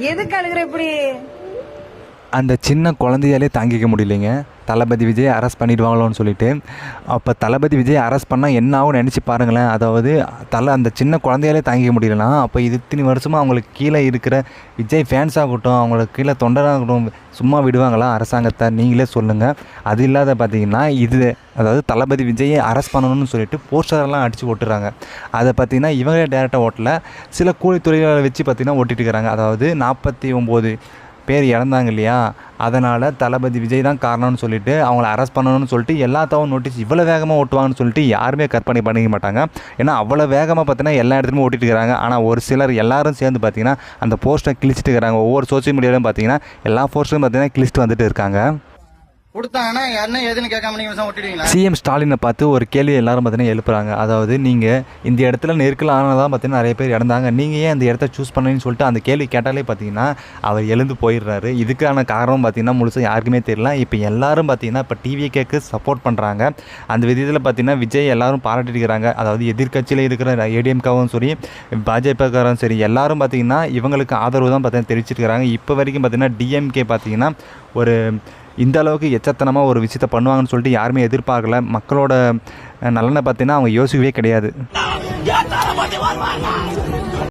எதுக்கு அழுகுற இப்படி? அந்த சின்ன குழந்தையாலே தாங்கிக்க முடியலைங்க, தளபதி விஜய் அரெஸ்ட் பண்ணிடுவாங்களோன்னு சொல்லிட்டு. அப்போ தளபதி விஜய் அரெஸ்ட் பண்ணால் என்ன ஆகும் நினச்சி பாருங்களேன். அதாவது அந்த சின்ன குழந்தையாலே தாங்கிக்க முடியலனா அப்போ இது இத்தனை வருஷமாக அவங்களுக்கு கீழே இருக்கிற விஜய் ஃபேன்ஸ் ஆகட்டும், அவங்களுக்கு கீழே தொண்டராகட்டும் சும்மா விடுவாங்களா அரசாங்கத்தை? நீங்களே சொல்லுங்கள். அது இல்லாத பார்த்தீங்கன்னா அதாவது தளபதி விஜயை அரெஸ்ட் பண்ணணும்னு சொல்லிட்டு போஸ்டரெல்லாம் அடித்து ஓட்டுறாங்க. அதை பார்த்திங்கன்னா இவங்களே டேரெக்டாக ஓட்டல, சில கூலி தொழிலாளர்களை வச்சு பார்த்திங்கன்னா ஓட்டிகிட்டு இருக்கிறாங்க. அதாவது 49 பேர் இறந்தாங்க இல்லையா, அதனால் தளபதி விஜய் தான் காரணம்னு சொல்லிட்டு அவங்கள அரெஸ்ட் பண்ணணும்னு சொல்லிட்டு எல்லாத்தாவும் நோட்டீஸ் இவ்வளோ வேகமாக ஓட்டுவாங்கன்னு சொல்லிட்டு யாருமே கற்பனை பண்ணிக்க மாட்டாங்க. ஏன்னா அவ்வளோ வேகமாக பார்த்தீங்கன்னா எல்லா இடத்துலையும் ஓட்டிகிட்டு இருக்கிறாங்க. ஆனால் ஒரு சிலர் எல்லாரும் சேர்ந்து பார்த்திங்கன்னா அந்த போஸ்டரை கிழிச்சிட்டு இருக்கிறாங்க. ஒவ்வொரு சோசியல் மீடியாவிலும் பார்த்திங்கன்னா எல்லா போஸ்டரும் பார்த்திங்கன்னா கிழிச்சிட்டு வந்துட்டு இருக்காங்க. கொடுத்தாங்கன்னா என்ன ஏதுன்னு கேட்காம நீங்கள் ஓட்டிடுவீங்களா? சிஎம் ஸ்டாலினை பார்த்து ஒரு கேள்வி எல்லாரும் பார்த்தீங்கன்னா எழுப்புறாங்க. அதாவது நீங்கள் இந்த இடத்துல நெருக்கல் ஆனதான் பார்த்தீங்கன்னா நிறைய பேர் இறந்தாங்க, நீங்கள் ஏன் அந்த இடத்த சூஸ் பண்ணீங்கன்னு சொல்லிட்டு அந்த கேள்வி கேட்டாலே பார்த்தீங்கன்னா அவர் எழுந்து போயிடுறாரு. இதுக்கான காரணம் பார்த்தீங்கன்னா முழுசாக யாருக்குமே தெரியல. இப்போ எல்லாரும் பார்த்தீங்கன்னா இப்போ டிவிகேக்கு சப்போர்ட் பண்ணுறாங்க. அந்த விதத்தில் பார்த்தீங்கன்னா விஜய் எல்லாரும் பாராட்டிருக்கிறாங்க. அதாவது எதிர்கட்சியில் இருக்கிற ஏடிஎம்காவும் சரி, பாஜகக்காரும் சரி, எல்லாரும் பார்த்தீங்கன்னா இவங்களுக்கு ஆதரவு தான் பார்த்தீங்கன்னா தெரிவிச்சிருக்கிறாங்க. இப்போ வரைக்கும் பார்த்தீங்கன்னா டிஎம்கே பார்த்தீங்கன்னா ஒரு இந்த அளவுக்கு எச்சத்தனமாக ஒரு விஷயத்தை பண்ணுவாங்கன்னு சொல்லிட்டு யாருமே எதிர்பார்க்கல. மக்களோட நலனை பார்த்தீங்கன்னா அவங்க யோசிக்கவே கிடையாது.